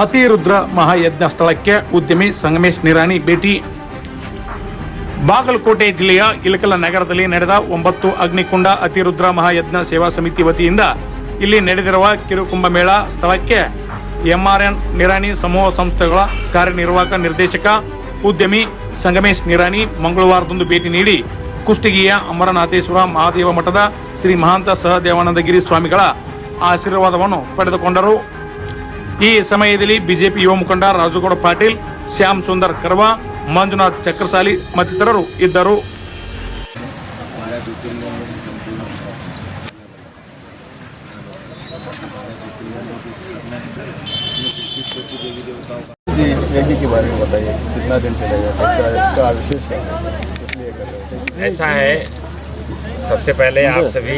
ಅತಿರುದ್ರ ಮಹಾಯಜ್ಞ ಸ್ಥಳಕ್ಕೆ ಉದ್ಯಮಿ ಸಂಗಮೇಶ್ ನಿರಾಣಿ ಭೇಟಿ. ಬಾಗಲಕೋಟೆ ಜಿಲ್ಲೆಯ ಇಳಕಲ ನಗರದಲ್ಲಿ ನಡೆದ 9 ಅಗ್ನಿಕುಂಡ ಅತಿರುದ್ರ ಮಹಾಯಜ್ಞ ಸೇವಾ ಸಮಿತಿ ವತಿಯಿಂದ ಇಲ್ಲಿ ನಡೆದಿರುವ ಕಿರುಕುಂಭಮೇಳ ಸ್ಥಳಕ್ಕೆ ಎಂಆರ್ಎನ್ ನಿರಾಣಿ ಸಮೂಹ ಸಂಸ್ಥೆಗಳ ಕಾರ್ಯನಿರ್ವಾಹಕ ನಿರ್ದೇಶಕ ಉದ್ಯಮಿ ಸಂಗಮೇಶ್ ನಿರಾಣಿ ಮಂಗಳವಾರದಂದು ಭೇಟಿ ನೀಡಿ ಕುಷ್ಟಗಿಯ ಅಮರನಾಥೇಶ್ವರ ಮಹಾದೇವ ಮಠದ ಶ್ರೀ ಮಹಾಂತ ಸಹದೇವಾನಂದಗಿರಿ ಸ್ವಾಮಿಗಳ ಆಶೀರ್ವಾದವನ್ನು ಪಡೆದುಕೊಂಡರು. ಈ ಸಮಯದಲ್ಲಿ ಬಿಜೆಪಿ ಯುವ ಮುಖಂಡ ರಾಜುಗೌಡ ಪಾಟೀಲ್, ಶ್ಯಾಮ್ ಸುಂದರ್ ಕರ್ವಾ, ಮಂಜುನಾಥ್ ಚಕ್ರಸಾಲಿ ಮತ್ತಿತರರು ಇದ್ದರು. यज्ञ के बारे में बताइए, कितना दिन चलेगा, कैसा है, इसका विशेष क्या है, इसलिए कर रहे हैं? ऐसा है, सबसे पहले आप सभी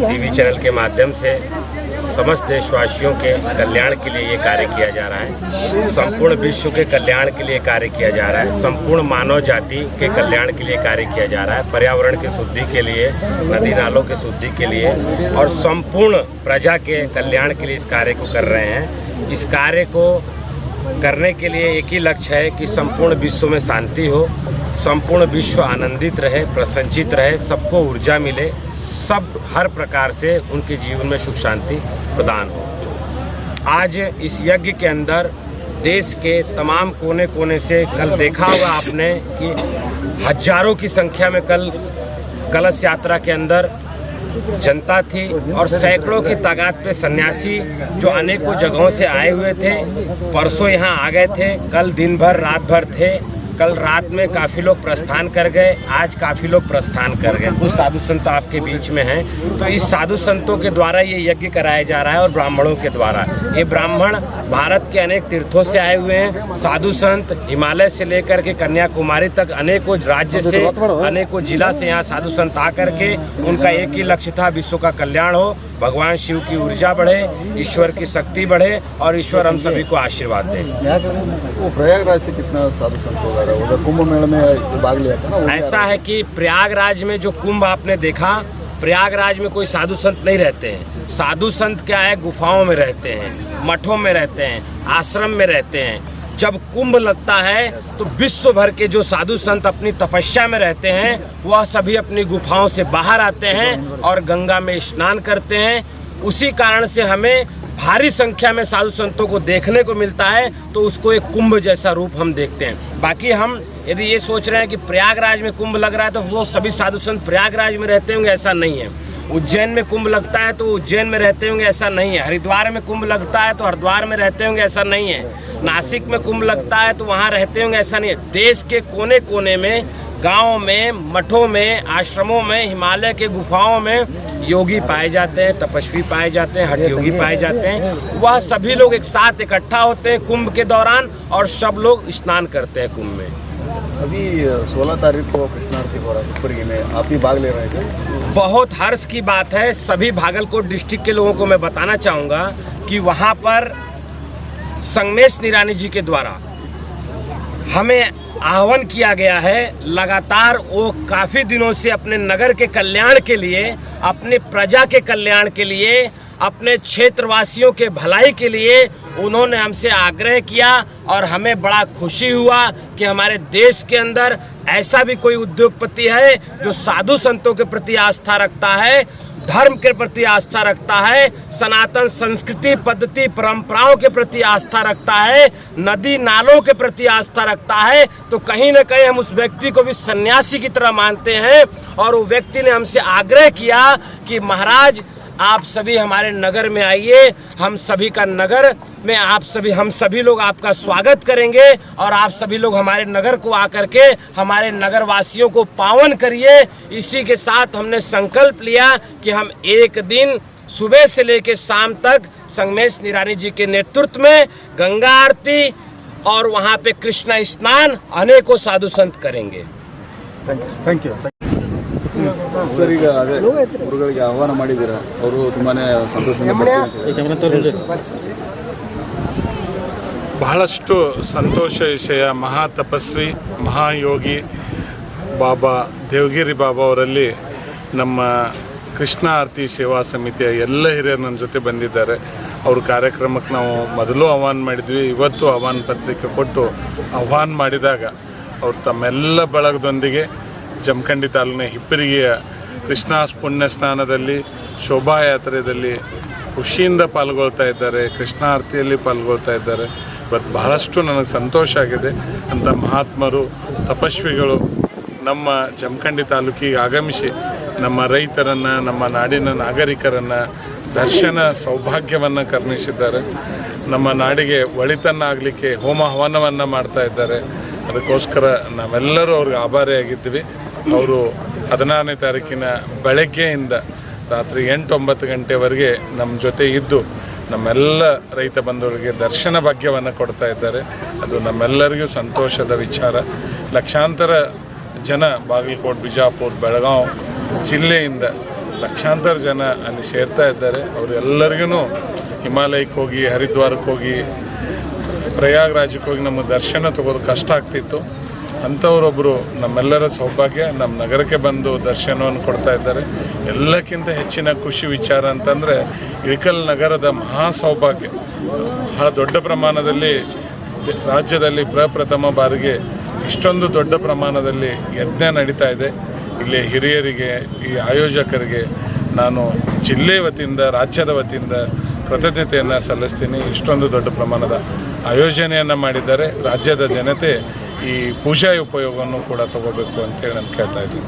टीवी चैनल के माध्यम से समस्त देशवासियों के कल्याण के लिए ये कार्य किया जा रहा है. संपूर्ण विश्व के कल्याण के लिए कार्य किया जा रहा है. संपूर्ण मानव जाति के कल्याण के लिए कार्य किया जा रहा है. पर्यावरण की शुद्धि के लिए, नदी नालों की शुद्धि के लिए और संपूर्ण प्रजा के कल्याण के लिए इस कार्य को कर रहे हैं. इस कार्य को करने के लिए एक ही लक्ष्य है कि संपूर्ण विश्व में शांति हो, संपूर्ण विश्व आनंदित रहे, प्रसन्नचित रहे, सबको ऊर्जा मिले, सब हर प्रकार से उनके जीवन में सुख शांति प्रदान हो. आज इस यज्ञ के अंदर देश के तमाम कोने कोने से, कल देखा होगा आपने कि हजारों की संख्या में कल कलश यात्रा के अंदर जनता थी और सैकड़ों की तादाद पे सन्यासी जो अनेकों जगहों से आए हुए थे, परसों यहाँ आ गए थे, कल दिन भर रात भर थे. कल रात में काफ़ी लोग प्रस्थान कर गए, आज काफ़ी लोग प्रस्थान कर गए. कुछ साधु संत आपके बीच में हैं. तो इस साधु संतों के द्वारा ये यज्ञ कराया जा रहा है और ब्राह्मणों के द्वारा. ये ब्राह्मण भारत के अनेक तीर्थों से आए हुए हैं. साधु संत हिमालय से लेकर के कन्याकुमारी तक अनेकों राज्य से, अनेकों जिला से यहाँ साधु संत आकर के उनका एक ही लक्ष्य था, विश्व का कल्याण हो, भगवान शिव की ऊर्जा बढ़े, ईश्वर की शक्ति बढ़े और ईश्वर हम सभी को आशीर्वाद दे. प्रयागराज से कितना साधु संत होगा, उधर कुंभ मेले में भाग लिया था ना? ऐसा है कि प्रयागराज में जो कुंभ आपने देखा, प्रयागराज में कोई साधु संत नहीं रहते हैं. साधु संत क्या है, गुफाओं में रहते हैं, मठों में रहते हैं, आश्रम में रहते हैं. जब कुंभ लगता है तो विश्व भर के जो साधु संत अपनी तपस्या में रहते हैं वह सभी अपनी गुफाओं से बाहर आते हैं और गंगा में स्नान करते हैं. उसी कारण से हमें भारी संख्या में साधु संतों को देखने को मिलता है, तो उसको एक कुंभ जैसा रूप हम देखते हैं. बाकी हम यदि ये सोच रहे हैं कि प्रयागराज में कुंभ लग रहा है तो वो सभी साधु संत प्रयागराज में रहते होंगे, ऐसा नहीं है. उज्जैन में कुंभ लगता है तो उज्जैन में रहते होंगे, ऐसा नहीं है. हरिद्वार में कुंभ लगता है तो हरिद्वार में रहते होंगे, ऐसा नहीं है. नासिक में कुंभ लगता है तो वहाँ रहते होंगे, ऐसा नहीं है. देश के कोने कोने में, गाँव में, मठों में, आश्रमों में, हिमालय के गुफाओं में योगी पाए जाते हैं, तपस्वी पाए जाते हैं, हठ योगी पाए जाते हैं. वह सभी लोग एक साथ इकट्ठा होते हैं कुंभ के दौरान और सब लोग स्नान करते हैं कुंभ में. अभी 16 तारीख को कृष्णार्ती हो रहा है कुपरगी में, आप ही भाग ले रहे हैं? बहुत हर्ष की बात है. सभी भागलकोट डिस्ट्रिक्ट के लोगों को मैं बताना चाहूँगा कि वहाँ पर संगमेश निरानी जी के द्वारा हमें आह्वान किया गया है. लगातार वो काफ़ी दिनों से अपने नगर के कल्याण के लिए, अपने प्रजा के कल्याण के लिए, अपने क्षेत्रवासियों के भलाई के लिए उन्होंने हमसे आग्रह किया और हमें बड़ा खुशी हुआ कि हमारे देश के अंदर ऐसा भी कोई उद्योगपति है जो साधु संतों के प्रति आस्था रखता है, धर्म के प्रति आस्था रखता है, सनातन संस्कृति पद्धति परंपराओं के प्रति आस्था रखता है, नदी नालों के प्रति आस्था रखता है. तो कहीं न कहीं हम उस व्यक्ति को भी सन्यासी की तरह मानते हैं. और वो व्यक्ति ने हमसे आग्रह किया कि महाराज आप सभी हमारे नगर में आइए, हम सभी का नगर में हम सभी लोग आपका स्वागत करेंगे और आप सभी लोग हमारे नगर को आकर के हमारे नगर वासियों को पावन करिए. इसी के साथ हमने संकल्प लिया कि हम एक दिन सुबह से लेकर शाम तक संगमेश निरानी जी के नेतृत्व में गंगा आरती और वहाँ पे कृष्ण स्नान अनेकों साधु संत करेंगे. Thank you. ಸರ್, ಈಗ ಅದೇ ಗುರುಗಳಿಗೆ ಆಹ್ವಾನ ಮಾಡಿದ್ದೀರಾ, ಅವರು ತುಂಬಾ ಸಂತೋಷದಿಂದ ಬಹಳಷ್ಟು ಸಂತೋಷ ವಿಷಯ. ಮಹಾ ತಪಸ್ವಿ ಮಹಾಯೋಗಿ ಬಾಬಾ ದೇವಗಿರಿ ಬಾಬಾ ಅವರಲ್ಲಿ ನಮ್ಮ ಕೃಷ್ಣ ಆರತಿ ಸೇವಾ ಸಮಿತಿಯ ಎಲ್ಲ ಹಿರಿಯರು ನನ್ನ ಜೊತೆ ಬಂದಿದ್ದಾರೆ. ಅವ್ರ ಕಾರ್ಯಕ್ರಮಕ್ಕೆ ನಾವು ಮೊದಲು ಆಹ್ವಾನ ಮಾಡಿದ್ವಿ, ಇವತ್ತು ಆಹ್ವಾನ ಪತ್ರಿಕೆ ಕೊಟ್ಟು ಆಹ್ವಾನ ಮಾಡಿದಾಗ ಅವರು ತಮ್ಮೆಲ್ಲ ಬಳಗದೊಂದಿಗೆ ಜಮಖಂಡಿ ತಾಲೂಕಿನ ಹಿಪ್ಪರಿಗೆಯ ಕೃಷ್ಣ ಪುಣ್ಯ ಸ್ನಾನದಲ್ಲಿ ಶೋಭಾಯಾತ್ರೆಯಲ್ಲಿ ಖುಷಿಯಿಂದ ಪಾಲ್ಗೊಳ್ತಾ ಇದ್ದಾರೆ, ಕೃಷ್ಣ ಆರತಿಯಲ್ಲಿ ಪಾಲ್ಗೊಳ್ತಾ ಇದ್ದಾರೆ. ಇವತ್ತು ಬಹಳಷ್ಟು ನನಗೆ ಸಂತೋಷ ಆಗಿದೆ. ಅಂಥ ಮಹಾತ್ಮರು ತಪಸ್ವಿಗಳು ನಮ್ಮ ಜಮಖಂಡಿ ತಾಲೂಕಿಗೆ ಆಗಮಿಸಿ ನಮ್ಮ ರೈತರನ್ನು, ನಮ್ಮ ನಾಡಿನ ನಾಗರಿಕರನ್ನು ದರ್ಶನ ಸೌಭಾಗ್ಯವನ್ನು ಕರುಣಿಸಿದ್ದಾರೆ. ನಮ್ಮ ನಾಡಿಗೆ ಒಳಿತನ್ನು ಆಗಲಿಕ್ಕೆ ಹೋಮ ಹವನವನ್ನು ಮಾಡ್ತಾ ಇದ್ದಾರೆ. ಅದಕ್ಕೋಸ್ಕರ ನಾವೆಲ್ಲರೂ ಅವ್ರಿಗೆ ಆಭಾರಿಯಾಗಿದ್ವಿ. ಅವರು 16ನೇ ತಾರೀಕಿನ ಬೆಳಗ್ಗೆಯಿಂದ ರಾತ್ರಿ 8-9 ಗಂಟೆವರೆಗೆ ನಮ್ಮ ಜೊತೆ ಇದ್ದು ನಮ್ಮೆಲ್ಲ ರೈತ ಬಂಧುಗಳಿಗೆ ದರ್ಶನ ಭಾಗ್ಯವನ್ನು ಕೊಡ್ತಾ ಇದ್ದಾರೆ. ಅದು ನಮ್ಮೆಲ್ಲರಿಗೂ ಸಂತೋಷದ ವಿಚಾರ. ಲಕ್ಷಾಂತರ ಜನ ಬಾಗಲಕೋಟೆ, ಬಿಜಾಪುರ, ಬೆಳಗಾವಿ ಜಿಲ್ಲೆಯಿಂದ ಲಕ್ಷಾಂತರ ಜನ ಅಲ್ಲಿ ಸೇರ್ತಾ ಇದ್ದಾರೆ. ಅವರೆಲ್ಲರಿಗೂ ಹಿಮಾಲಯಕ್ಕೆ ಹೋಗಿ, ಹರಿದ್ವಾರಕ್ಕೆ ಹೋಗಿ, ಪ್ರಯಾಗ್ರಾಜಕ್ಕೆ ಹೋಗಿ ನಮ್ಮ ದರ್ಶನ ತಗೋದು ಕಷ್ಟ ಆಗ್ತಿತ್ತು. ಅಂಥವರೊಬ್ಬರು ನಮ್ಮೆಲ್ಲರ ಸೌಭಾಗ್ಯ ನಮ್ಮ ನಗರಕ್ಕೆ ಬಂದು ದರ್ಶನವನ್ನು ಕೊಡ್ತಾ ಇದ್ದಾರೆ. ಎಲ್ಲಕ್ಕಿಂತ ಹೆಚ್ಚಿನ ಖುಷಿ ವಿಚಾರ ಅಂತಂದರೆ ಇಳಕಲ್ ನಗರದ ಮಹಾ ಸೌಭಾಗ್ಯ. ಬಹಳ ದೊಡ್ಡ ಪ್ರಮಾಣದಲ್ಲಿ ರಾಜ್ಯದಲ್ಲಿ ಪ್ರಪ್ರಥಮ ಬಾರಿಗೆ ಇಷ್ಟೊಂದು ದೊಡ್ಡ ಪ್ರಮಾಣದಲ್ಲಿ ಯಜ್ಞ ನಡೀತಾ ಇದೆ. ಇಲ್ಲಿ ಹಿರಿಯರಿಗೆ, ಈ ಆಯೋಜಕರಿಗೆ ನಾನು ಜಿಲ್ಲೆ ವತಿಯಿಂದ, ರಾಜ್ಯದ ವತಿಯಿಂದ ಕೃತಜ್ಞತೆಯನ್ನು ಸಲ್ಲಿಸ್ತೀನಿ. ಇಷ್ಟೊಂದು ದೊಡ್ಡ ಪ್ರಮಾಣದ ಆಯೋಜನೆಯನ್ನು ಮಾಡಿದ್ದಾರೆ. ರಾಜ್ಯದ ಜನತೆ ಈ ಪೂಜಾ ಉಪಯೋಗವನ್ನು ಕೂಡ ತಗೋಬೇಕು ಅಂತೇಳಿ ನಾನು ಕೇಳ್ತಾ ಇದ್ದೀನಿ.